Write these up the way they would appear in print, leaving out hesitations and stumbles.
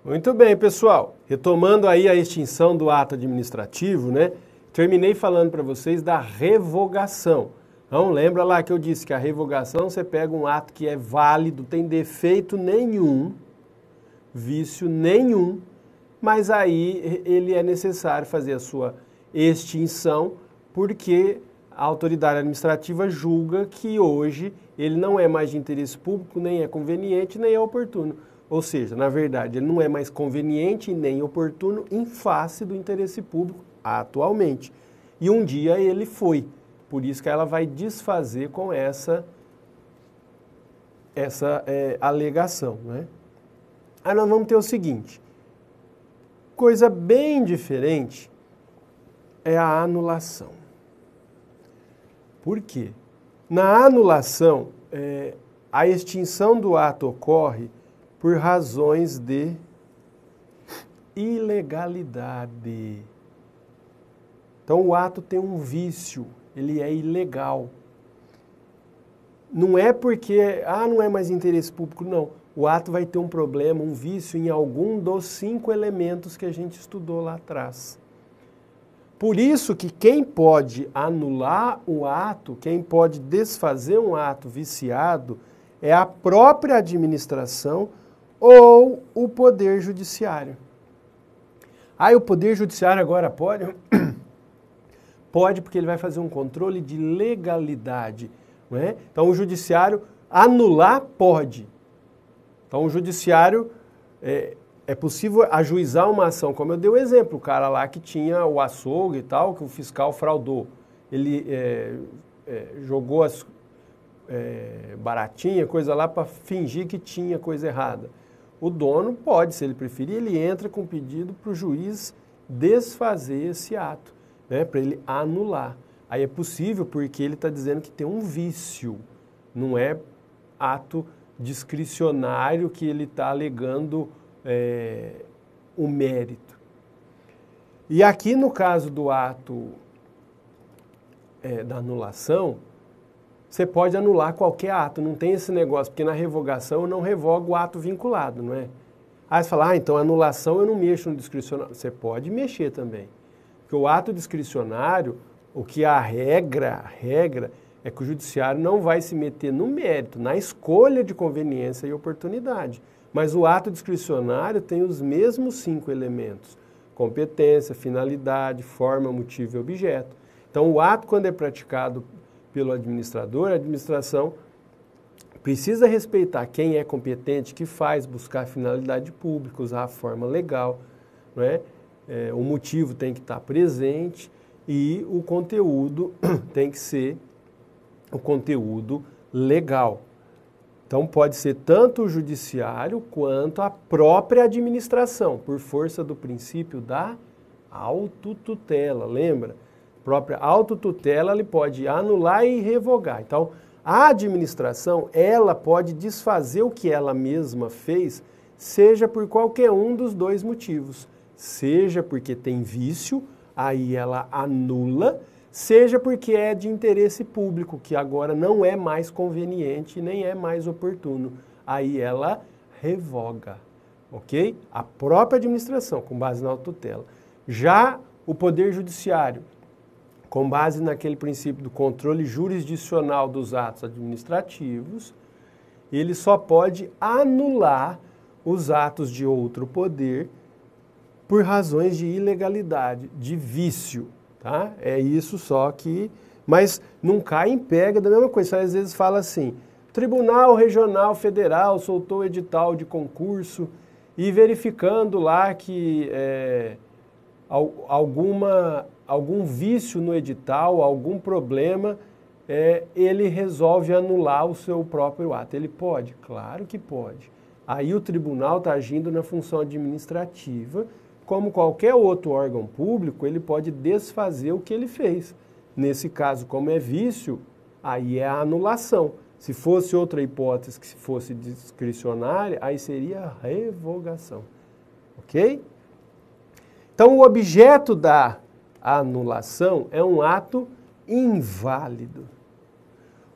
Muito bem, pessoal. Retomando aí a extinção do ato administrativo, né? Terminei falando para vocês da revogação. Então, lembra lá que eu disse que a revogação, você pega um ato que é válido, tem defeito nenhum, vício nenhum, mas aí ele é necessário fazer a sua extinção porque a autoridade administrativa julga que hoje ele não é mais de interesse público, nem é conveniente, nem é oportuno. Ou seja, na verdade, ele não é mais conveniente nem oportuno em face do interesse público atualmente. E um dia ele foi. Por isso que ela vai desfazer com essa alegação, né? Aí nós vamos ter o seguinte, coisa bem diferente é a anulação. Por quê? Na anulação, a extinção do ato ocorre por razões de ilegalidade. Então o ato tem um vício, ele é ilegal. Não é porque, não é mais interesse público, não. O ato vai ter um problema, um vício em algum dos 5 elementos que a gente estudou lá atrás. Por isso que quem pode anular o ato, quem pode desfazer um ato viciado, é a própria administração ou o Poder Judiciário. O Poder Judiciário agora pode? Pode, porque ele vai fazer um controle de legalidade. Não é? Então, o Judiciário anular pode. Então, o Judiciário, é possível ajuizar uma ação, como eu dei o exemplo, o cara lá que tinha o açougue e tal, que o fiscal fraudou. Ele jogou as baratinha, coisa lá, para fingir que tinha coisa errada. O dono pode, se ele preferir, ele entra com pedido para o juiz desfazer esse ato, né, para ele anular. Aí é possível porque ele está dizendo que tem um vício, não é ato discricionário que ele está alegando o mérito. E aqui no caso do ato da anulação, você pode anular qualquer ato, não tem esse negócio, porque na revogação eu não revogo o ato vinculado, não é? Aí você fala, então anulação eu não mexo no discricionário. Você pode mexer também. Porque o ato discricionário, o que a regra é que o judiciário não vai se meter no mérito, na escolha de conveniência e oportunidade. Mas o ato discricionário tem os mesmos 5 elementos: competência, finalidade, forma, motivo e objeto. Então o ato, quando é praticado pelo administrador, a administração precisa respeitar quem é competente, que faz, buscar a finalidade pública, usar a forma legal, não é? O motivo tem que estar presente e o conteúdo tem que ser o conteúdo legal. Então pode ser tanto o judiciário quanto a própria administração, por força do princípio da autotutela, lembra? A própria autotutela ele pode anular e revogar. Então a administração, ela pode desfazer o que ela mesma fez, seja por qualquer um dos 2 motivos. Seja porque tem vício, aí ela anula, seja porque é de interesse público, que agora não é mais conveniente, nem é mais oportuno. Aí ela revoga, ok? A própria administração, com base na autotutela. Já o Poder Judiciário, com base naquele princípio do controle jurisdicional dos atos administrativos, ele só pode anular os atos de outro poder por razões de ilegalidade, de vício, tá? É isso só que... Mas não cai em pega da mesma coisa. Às vezes fala assim, Tribunal Regional Federal soltou edital de concurso e verificando lá que algum vício no edital, algum problema, ele resolve anular o seu próprio ato. Ele pode? Claro que pode. Aí o tribunal está agindo na função administrativa. Como qualquer outro órgão público, ele pode desfazer o que ele fez. Nesse caso, como é vício, aí é a anulação. Se fosse outra hipótese, que se fosse discricionária, aí seria a revogação. Ok? Então, o objeto da anulação é um ato inválido.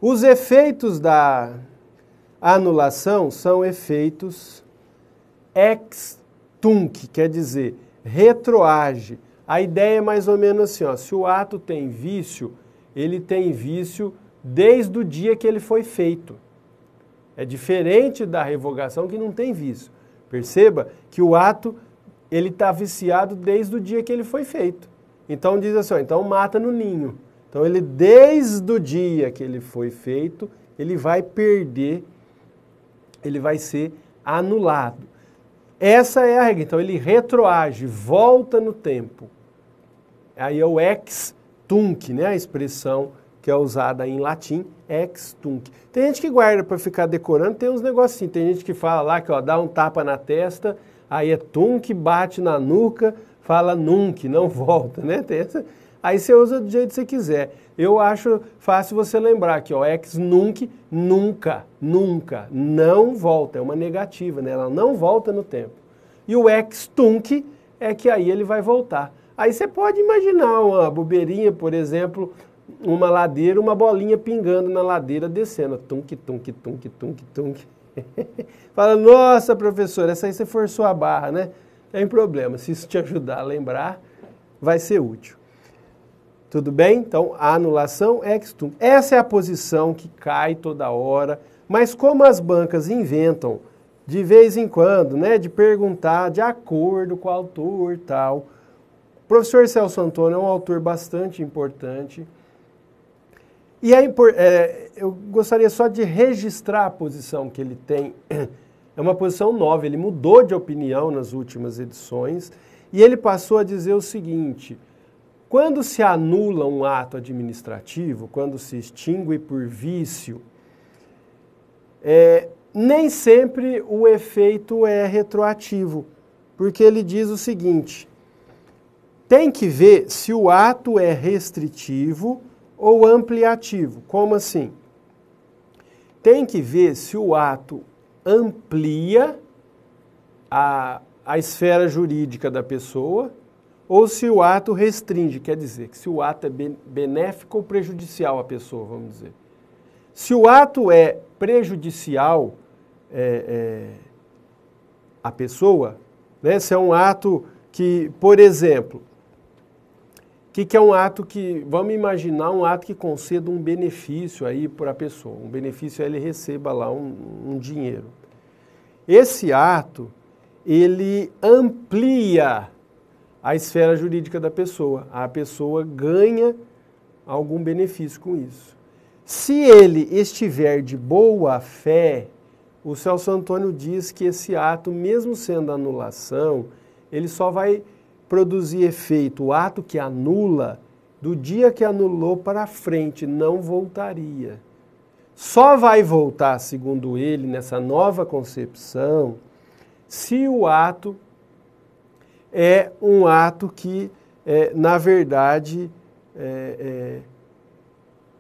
Os efeitos da anulação são efeitos tunc, quer dizer, retroage. A ideia é mais ou menos assim, ó, se o ato tem vício, ele tem vício desde o dia que ele foi feito. É diferente da revogação que não tem vício. Perceba que o ato ele está viciado desde o dia que ele foi feito. Então diz assim, ó, então mata no ninho. Então ele desde o dia que ele foi feito, ele vai perder, ele vai ser anulado. Essa é a regra. Então ele retroage, volta no tempo. Aí é o ex tunc, né? A expressão que é usada em latim, ex tunc. Tem gente que guarda para ficar decorando, tem uns negocinhos. Tem gente que fala lá que ó, dá um tapa na testa, aí é tunc, bate na nuca, fala nunc, não volta, né? Tem essa... Aí você usa do jeito que você quiser. Eu acho fácil você lembrar que o ex nunc, nunca, nunca, não volta. É uma negativa, né? Ela não volta no tempo. E o ex tunc é que aí ele vai voltar. Aí você pode imaginar uma bobeirinha, por exemplo, uma ladeira, uma bolinha pingando na ladeira, descendo. Tunc, tunc, tunc, tunc, tunc. Fala, nossa, professor, essa aí você forçou a barra, né? Tem problema. Se isso te ajudar a lembrar, vai ser útil. Tudo bem? Então, a anulação ex tunc. Essa é a posição que cai toda hora, mas como as bancas inventam, de vez em quando, né, de perguntar de acordo com o autor e tal. O professor Celso Antônio é um autor bastante importante. E eu gostaria só de registrar a posição que ele tem. É uma posição nova, ele mudou de opinião nas últimas edições e ele passou a dizer o seguinte: quando se anula um ato administrativo, quando se extingue por vício, nem sempre o efeito é retroativo, porque ele diz o seguinte: tem que ver se o ato é restritivo ou ampliativo. Como assim? Tem que ver se o ato amplia a esfera jurídica da pessoa ou se o ato restringe, quer dizer, que se o ato é benéfico ou prejudicial à pessoa, vamos dizer. Se o ato é prejudicial à pessoa, né, se é um ato que, por exemplo, o que é um ato que, vamos imaginar um ato que conceda um benefício aí para a pessoa, um benefício ele receba lá um dinheiro. Esse ato, ele amplia a esfera jurídica da pessoa, a pessoa ganha algum benefício com isso. Se ele estiver de boa fé, o Celso Antônio diz que esse ato, mesmo sendo anulação, ele só vai produzir efeito, o ato que anula, do dia que anulou para frente, não voltaria. Só vai voltar, segundo ele, nessa nova concepção, se o ato é um ato que, na verdade,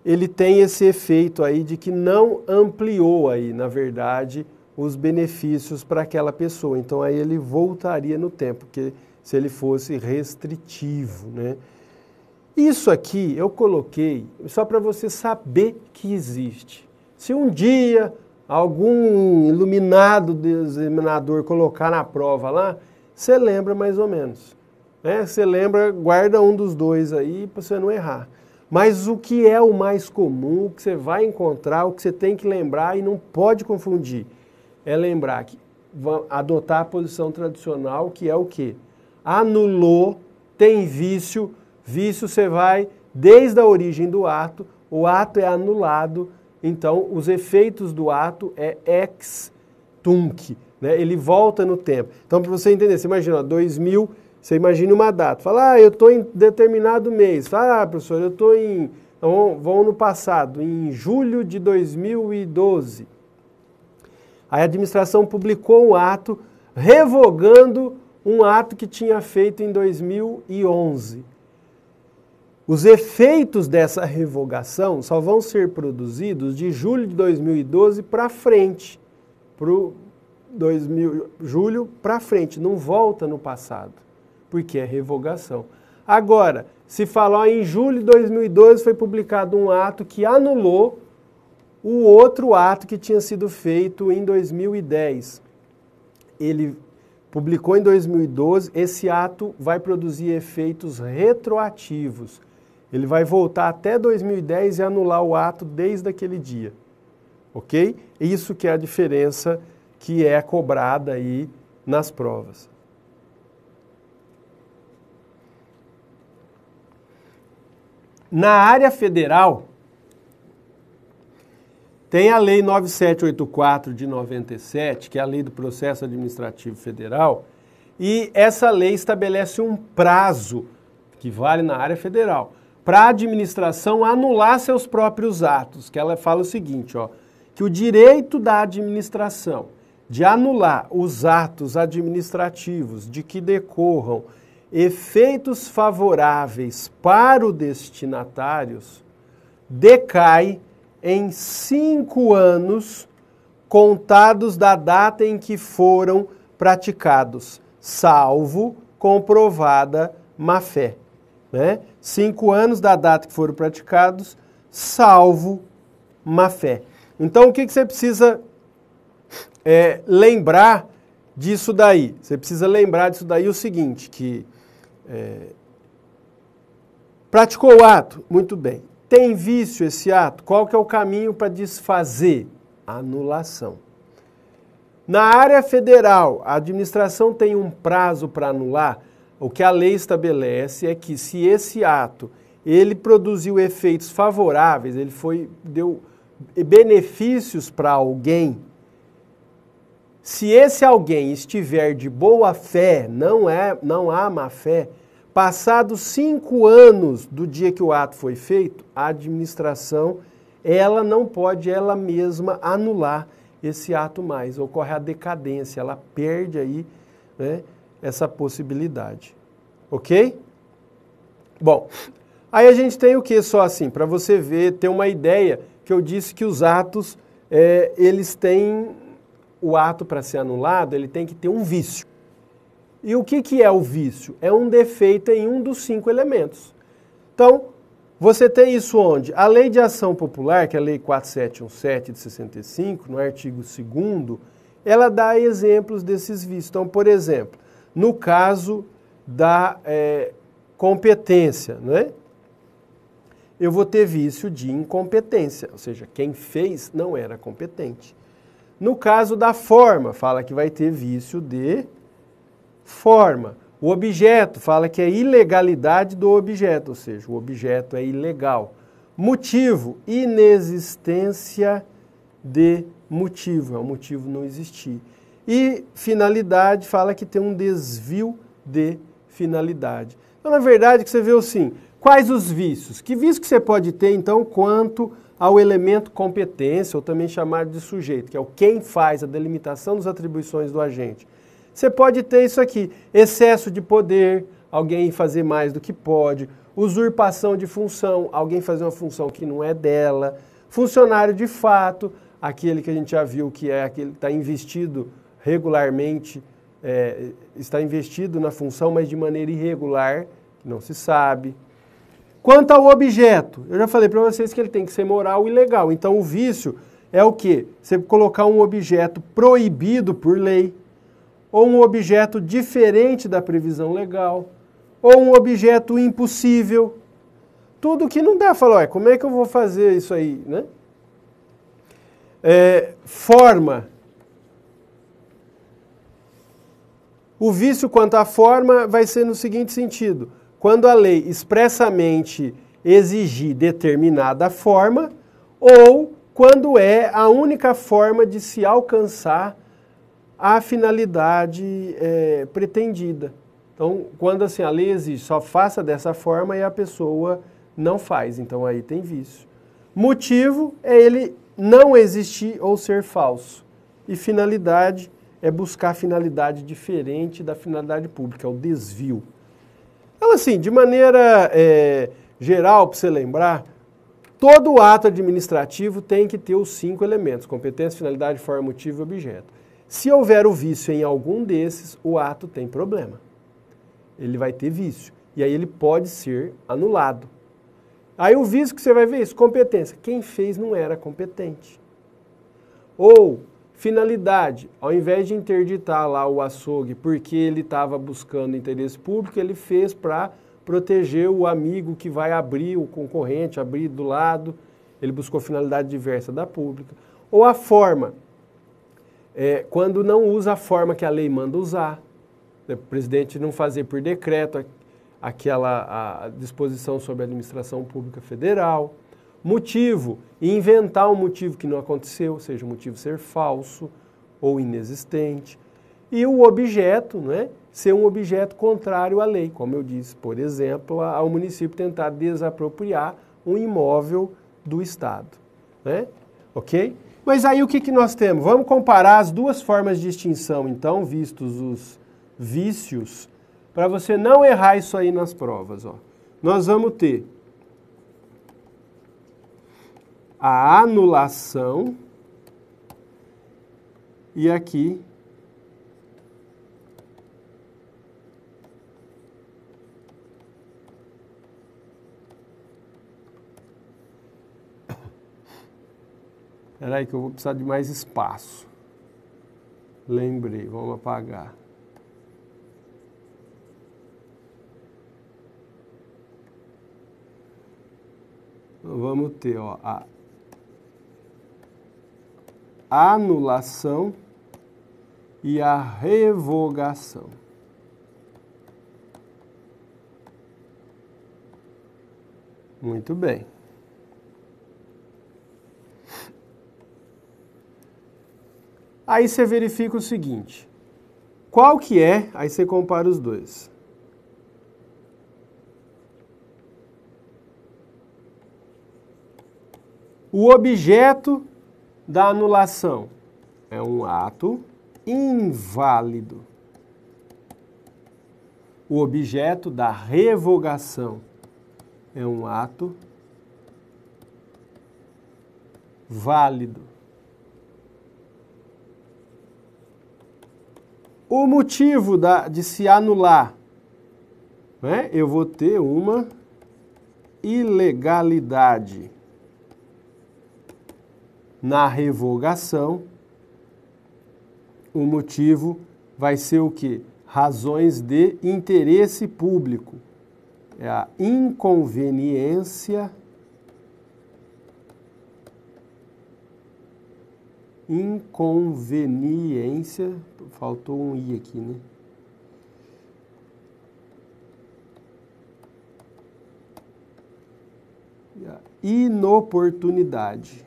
ele tem esse efeito aí de que não ampliou aí, na verdade, os benefícios para aquela pessoa. Então aí ele voltaria no tempo, porque se ele fosse restritivo, né? Isso aqui eu coloquei só para você saber que existe. Se um dia algum iluminado examinador colocar na prova lá, você lembra mais ou menos, né? Você lembra, guarda um dos dois aí para você não errar. Mas o que é o mais comum, o que você vai encontrar, o que você tem que lembrar e não pode confundir, é lembrar que adotar a posição tradicional, que é o quê? Anulou, tem vício, vício você vai desde a origem do ato, o ato é anulado, então os efeitos do ato é ex tunc, né? Ele volta no tempo. Então, para você entender, você imagina, 2000, você imagina uma data, fala, eu estou em determinado mês, fala, professor, eu estou em, vamos no passado, em julho de 2012. A administração publicou um ato revogando um ato que tinha feito em 2011. Os efeitos dessa revogação só vão ser produzidos de julho de 2012 para frente, julho para frente, não volta no passado, porque é revogação. Agora, se falar em julho de 2012 foi publicado um ato que anulou o outro ato que tinha sido feito em 2010. Ele publicou em 2012, esse ato vai produzir efeitos retroativos. Ele vai voltar até 2010 e anular o ato desde aquele dia. Ok? Isso que é a diferença que é cobrada aí nas provas. Na área federal, tem a Lei 9784 de 97, que é a Lei do Processo Administrativo Federal, e essa lei estabelece um prazo, que vale na área federal, para a administração anular seus próprios atos, que ela fala o seguinte, ó, que o direito da administração de anular os atos administrativos de que decorram efeitos favoráveis para os destinatários decai em 5 anos contados da data em que foram praticados, salvo comprovada má-fé. Né? 5 anos da data que foram praticados, salvo má-fé. Então, o que você precisa lembrar disso daí? Você precisa lembrar disso daí o seguinte, que praticou o ato? Muito bem. Tem vício esse ato? Qual que é o caminho para desfazer? Anulação. Na área federal, a administração tem um prazo para anular. O que a lei estabelece é que se esse ato ele produziu efeitos favoráveis, ele deu benefícios para alguém, se esse alguém estiver de boa fé, não há má fé, passados 5 anos do dia que o ato foi feito, a administração ela não pode ela mesma anular esse ato mais, ocorre a decadência, ela perde aí, né, essa possibilidade. Ok? Bom, aí a gente tem o que só assim, para você ver, ter uma ideia, que eu disse que os atos, eles têm, o ato para ser anulado, ele tem que ter um vício. E o que é o vício? É um defeito em um dos 5 elementos. Então, você tem isso onde? A Lei de Ação Popular, que é a Lei 4717 de 65, no artigo 2º, ela dá exemplos desses vícios. Então, por exemplo, no caso da competência, né? Eu vou ter vício de incompetência, ou seja, quem fez não era competente. No caso da forma, fala que vai ter vício de forma. O objeto fala que é ilegalidade do objeto, ou seja, o objeto é ilegal. Motivo, inexistência de motivo, é o motivo não existir. E finalidade fala que tem um desvio de finalidade. Então, na verdade, que você vê assim, quais os vícios? Que vício que você pode ter, então, quanto ao elemento competência, ou também chamado de sujeito, que é o quem faz a delimitação das atribuições do agente. Você pode ter isso aqui, excesso de poder, alguém fazer mais do que pode, usurpação de função, alguém fazer uma função que não é dela, funcionário de fato, aquele que a gente já viu que é aquele que está investido regularmente, está investido na função, mas de maneira irregular, que não se sabe. Quanto ao objeto, eu já falei para vocês que ele tem que ser moral e legal. Então, o vício é o quê? Você colocar um objeto proibido por lei, ou um objeto diferente da previsão legal, ou um objeto impossível. Tudo que não dá, falar, como é que eu vou fazer isso aí, né? Forma. O vício quanto à forma vai ser no seguinte sentido. Quando a lei expressamente exigir determinada forma, ou quando é a única forma de se alcançar a finalidade pretendida. Então, quando assim, a lei exige só faça dessa forma e a pessoa não faz, então aí tem vício. Motivo é ele não existir ou ser falso. E finalidade é buscar finalidade diferente da finalidade pública, é o desvio. Então, assim, de maneira geral, para você lembrar, todo ato administrativo tem que ter os 5 elementos, competência, finalidade, forma, motivo e objeto. Se houver o vício em algum desses, o ato tem problema. Ele vai ter vício. E aí ele pode ser anulado. Aí o vício que você vai ver isso, competência. Quem fez não era competente. Ou Finalidade, ao invés de interditar lá o açougue porque ele estava buscando interesse público, ele fez para proteger o amigo que vai abrir, o concorrente, abrir do lado, ele buscou finalidade diversa da pública. Ou a forma, quando não usa a forma que a lei manda usar, o presidente não fazer por decreto aquela a disposição sobre a administração pública federal. Motivo, inventar um motivo que não aconteceu, ou seja, o motivo ser falso ou inexistente. E o objeto, né, ser um objeto contrário à lei, como eu disse, por exemplo, ao município tentar desapropriar um imóvel do Estado. Né? Ok? Mas aí o que nós temos? Vamos comparar as duas formas de extinção, então, vistos os vícios, para você não errar isso aí nas provas. Ó. Nós vamos ter a anulação e aqui espera aí que eu vou precisar de mais espaço. Lembrei, vamos apagar. Vamos ter ó, a anulação e a revogação. Muito bem. Aí você verifica o seguinte, qual que é, aí você compara os dois. O objeto da anulação é um ato inválido. O objeto da revogação é um ato válido. O motivo de se anular, né? Eu vou ter uma ilegalidade. Na revogação, o motivo vai ser o quê? Razões de interesse público. É a inconveniência faltou um i aqui, né? E a inoportunidade.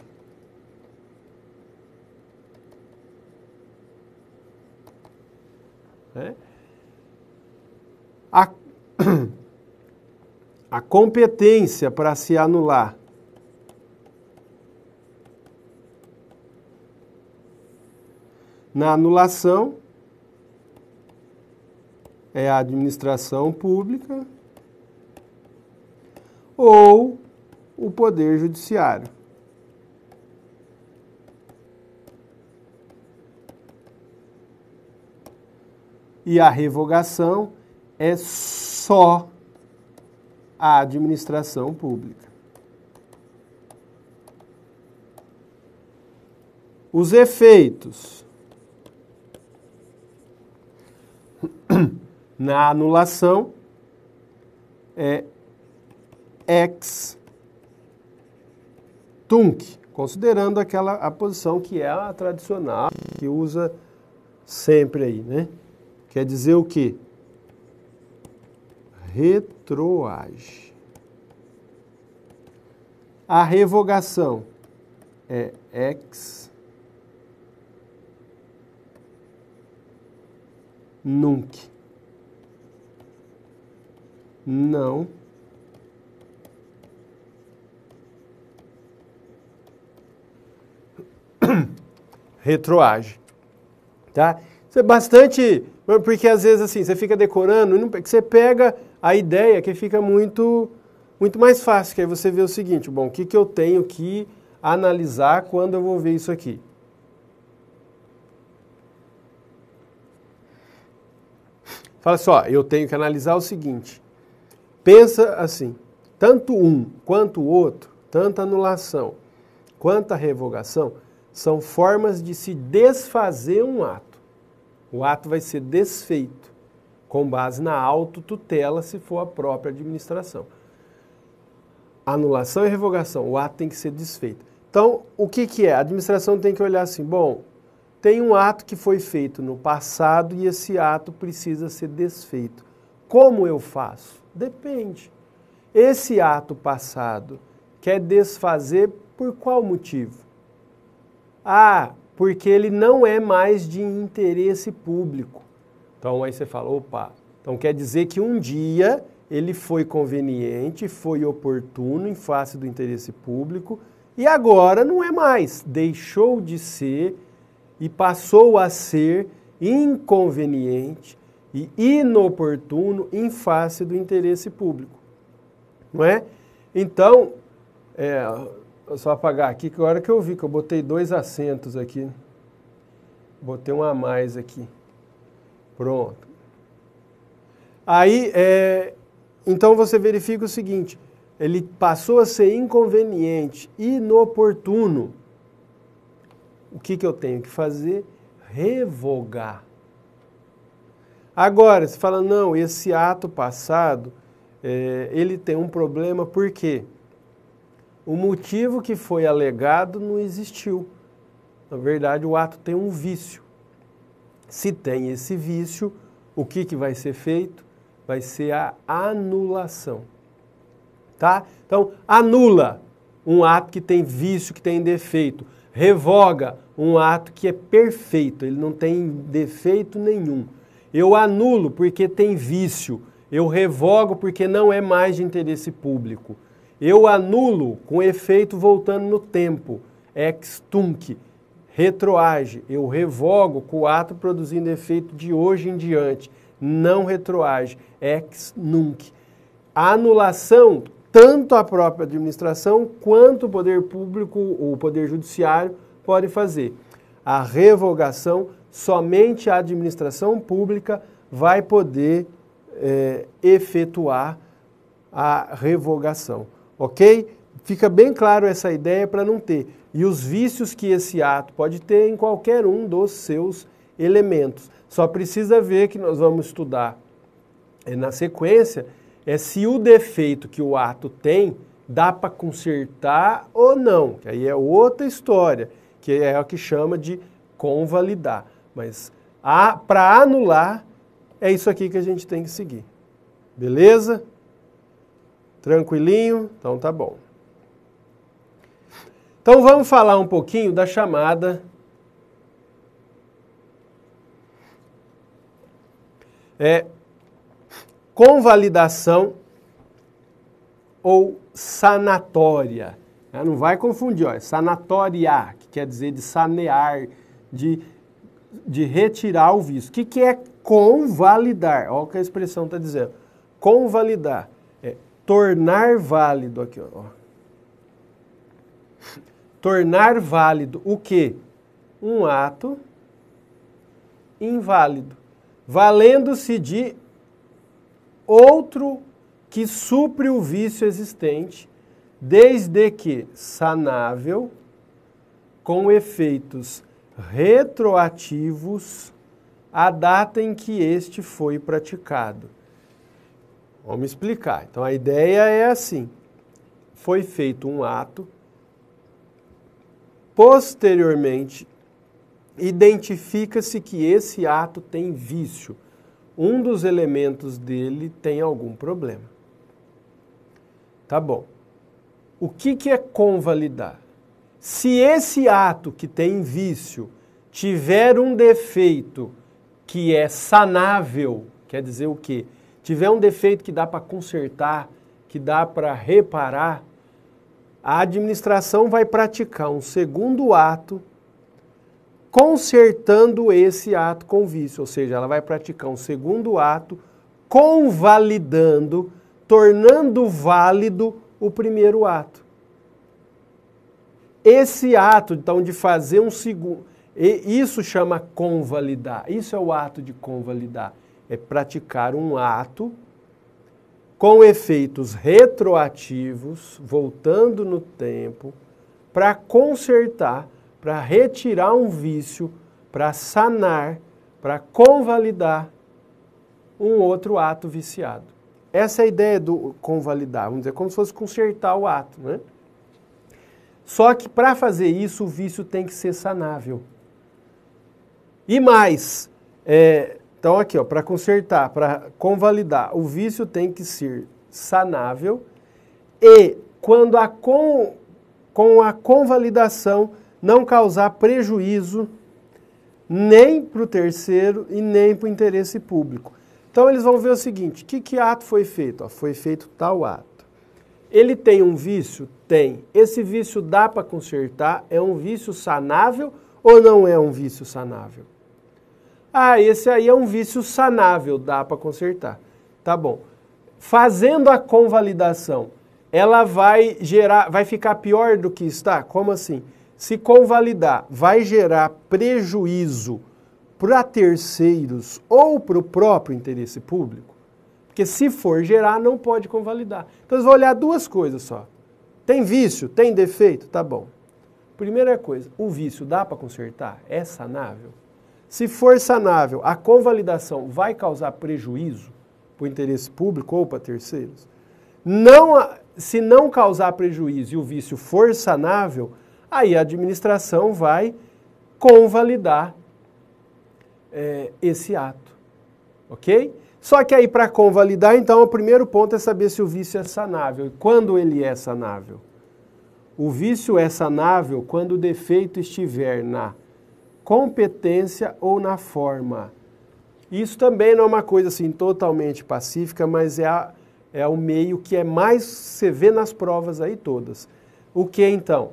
A competência para se anular na anulação é a administração pública ou o Poder Judiciário. E a revogação é só a administração pública. Os efeitos na anulação é ex tunc, considerando a posição que é a tradicional, que usa sempre aí, né? Quer dizer o quê? Retroage. A revogação é ex nunc. Não retroage. Tá? Isso é bastante, porque às vezes assim, você fica decorando, você pega a ideia que fica muito mais fácil, que aí você vê o seguinte, bom, o que eu tenho que analisar quando eu vou ver isso aqui? Fala só, eu tenho que analisar o seguinte, pensa assim, tanto um quanto o outro, tanto a anulação quanto a revogação, são formas de se desfazer um ato. O ato vai ser desfeito, com base na autotutela, se for a própria administração. Anulação e revogação, o ato tem que ser desfeito. Então, o que é? A administração tem que olhar assim, bom, tem um ato que foi feito no passado e esse ato precisa ser desfeito. Como eu faço? Depende. Esse ato passado quer desfazer por qual motivo? Ah, porque ele não é mais de interesse público. Então aí você fala, opa, então quer dizer que um dia ele foi conveniente, foi oportuno em face do interesse público e agora não é mais, deixou de ser e passou a ser inconveniente e inoportuno em face do interesse público. Não é? Então, só apagar aqui, que agora que eu vi que eu botei 2 acentos aqui, botei um a mais aqui. Pronto. Aí, então você verifica o seguinte, ele passou a ser inconveniente, inoportuno. O que eu tenho que fazer? Revogar. Agora, você fala, não, esse ato passado, ele tem um problema, por quê? O motivo que foi alegado não existiu. Na verdade, o ato tem um vício. Se tem esse vício, o que vai ser feito? Vai ser a anulação. Tá? Então, anula um ato que tem vício, que tem defeito. Revoga um ato que é perfeito, ele não tem defeito nenhum. Eu anulo porque tem vício. Eu revogo porque não é mais de interesse público. Eu anulo com efeito voltando no tempo, ex tunc, retroage. Eu revogo com o ato produzindo efeito de hoje em diante, não retroage, ex nunc. A anulação, tanto a própria administração quanto o poder público, o poder judiciário, pode fazer. A revogação, somente a administração pública vai poder efetuar a revogação. Ok? Fica bem claro essa ideia para não ter. E os vícios que esse ato pode ter em qualquer um dos seus elementos. Só precisa ver que nós vamos estudar na sequência se o defeito que o ato tem dá para consertar ou não. Que aí é outra história, que é o que chama de convalidar. Mas para anular, é isso aqui que a gente tem que seguir. Beleza? Tranquilinho? Então tá bom. Então vamos falar um pouquinho da chamada convalidação ou sanatória. Não vai confundir, ó, sanatória, que quer dizer de sanear, de retirar o vício. O que é convalidar? Olha o que a expressão está dizendo. Convalidar é tornar válido aqui, ó. Tornar válido o quê? Um ato inválido, valendo-se de outro que supre o vício existente, desde que sanável, com efeitos retroativos à data em que este foi praticado. Vamos explicar. Então, a ideia é assim. Foi feito um ato, posteriormente, identifica-se que esse ato tem vício. Um dos elementos dele tem algum problema. Tá bom. O que é convalidar? Se esse ato que tem vício tiver um defeito que é sanável, quer dizer o quê? Tiver um defeito que dá para consertar, que dá para reparar, a administração vai praticar um segundo ato consertando esse ato com vício, ou seja, ela vai praticar um segundo ato convalidando, tornando válido o primeiro ato. Esse ato, então, de fazer um segundo, isso chama convalidar, isso é o ato de convalidar, é praticar um ato com efeitos retroativos, voltando no tempo, para consertar para retirar um vício, para sanar, para convalidar um outro ato viciado. Essa é a ideia do convalidar, vamos dizer, como se fosse consertar o ato, né? Só que para fazer isso, o vício tem que ser sanável. E mais, então aqui, ó, para consertar, para convalidar, o vício tem que ser sanável e quando com a convalidação não causar prejuízo nem para o terceiro e nem para o interesse público. Então eles vão ver o seguinte, que ato foi feito? Ó, foi feito tal ato. Ele tem um vício? Tem. Esse vício dá para consertar? É um vício sanável ou não é um vício sanável? Ah, esse aí é um vício sanável, dá para consertar. Tá bom. Fazendo a convalidação, ela vai ficar pior do que está? Como assim? Se convalidar, vai gerar prejuízo para terceiros ou para o próprio interesse público? Porque se for gerar, não pode convalidar. Então, eles vão olhar duas coisas só. Tem vício? Tem defeito? Tá bom. Primeira coisa, o vício dá para consertar? É sanável? Se for sanável, a convalidação vai causar prejuízo para o interesse público ou para terceiros? Se não causar prejuízo e o vício for sanável, aí a administração vai convalidar esse ato, ok? Só que aí para convalidar, então, o primeiro ponto é saber se o vício é sanável. E quando ele é sanável? O vício é sanável quando o defeito estiver na competência ou na forma. Isso também não é uma coisa assim totalmente pacífica, mas é o meio que é mais você vê nas provas aí todas. O que então?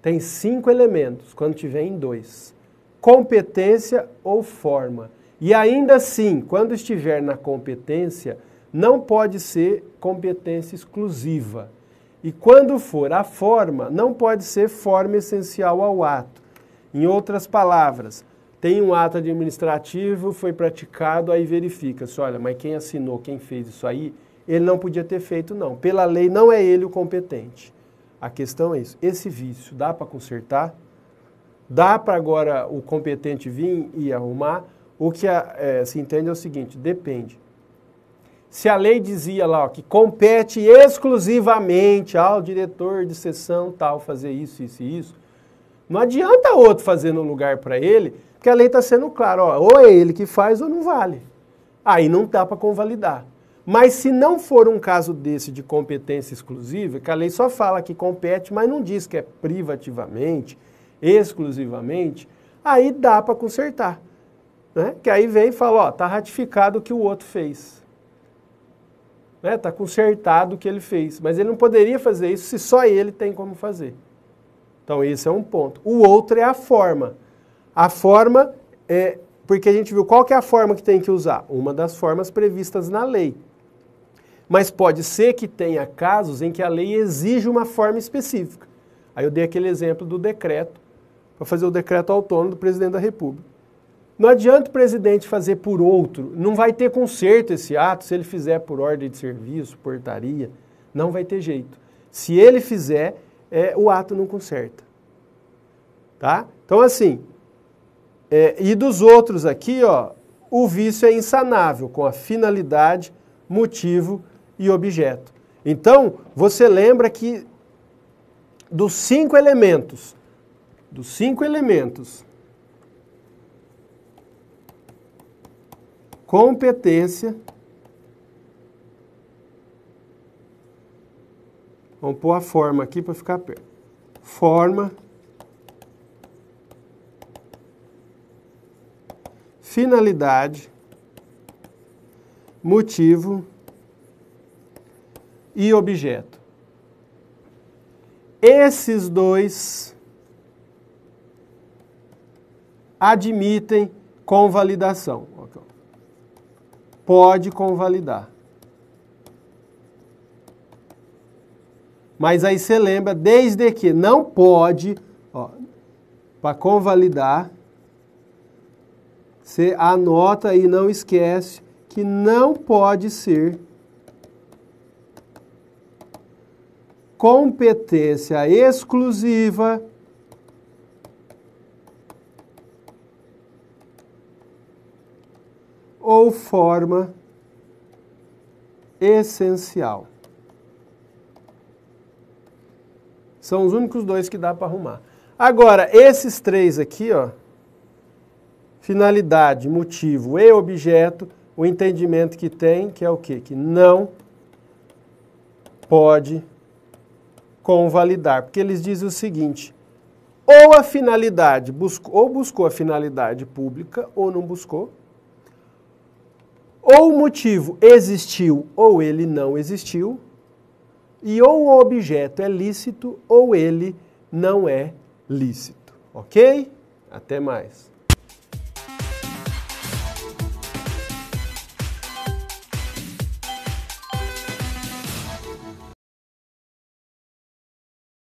Tem 5 elementos, quando tiver em 2. Competência ou forma. E ainda assim, quando estiver na competência, não pode ser competência exclusiva. E quando for a forma, não pode ser forma essencial ao ato. Em outras palavras, tem um ato administrativo, foi praticado, aí verifica-se, olha, mas quem assinou, quem fez isso aí, ele não podia ter feito, não. Pela lei, não é ele o competente. A questão é isso. Esse vício dá para consertar? Dá para agora o competente vir e arrumar? O que se entende é o seguinte, depende. Se a lei dizia lá ó, que compete exclusivamente ao diretor de seção tal fazer isso, isso e isso, não adianta outro fazer no lugar para ele, porque a lei está sendo clara, ó, ou é ele que faz ou não vale. Aí não dá para convalidar. Mas se não for um caso desse de competência exclusiva, que a lei só fala que compete, mas não diz que é privativamente, exclusivamente, aí dá para consertar. Né? Que aí vem e fala, ó, está ratificado o que o outro fez. Está consertado o que ele fez. Mas ele não poderia fazer isso se só ele tem como fazer. Então esse é um ponto. O outro é a forma. A forma é... Porque a gente viu qual que é a forma que tem que usar? Uma das formas previstas na lei. Mas pode ser que tenha casos em que a lei exige uma forma específica. Aí eu dei aquele exemplo do decreto, para fazer o decreto autônomo do presidente da República. Não adianta o presidente fazer por outro, não vai ter conserto esse ato se ele fizer por ordem de serviço, portaria, não vai ter jeito. Se ele fizer, o ato não conserta. Tá? Então assim, e dos outros aqui, ó, o vício é insanável, com a finalidade, motivo e objeto. Então, você lembra que dos 5 elementos, competência, vamos pôr a forma aqui para ficar perto. Forma, finalidade, motivo e objeto. Esses 2 admitem convalidação. Pode convalidar. Mas aí você lembra, desde que não pode, para convalidar, você anota e não esquece que não pode ser competência exclusiva ou forma essencial. São os únicos dois que dá para arrumar. Agora, esses três aqui, ó, finalidade, motivo e objeto, o entendimento que tem, que é o quê? Que não pode convalidar. Porque eles dizem o seguinte, ou a finalidade buscou a finalidade pública ou não buscou, ou o motivo existiu ou ele não existiu, e ou o objeto é lícito ou ele não é lícito. Ok? Até mais.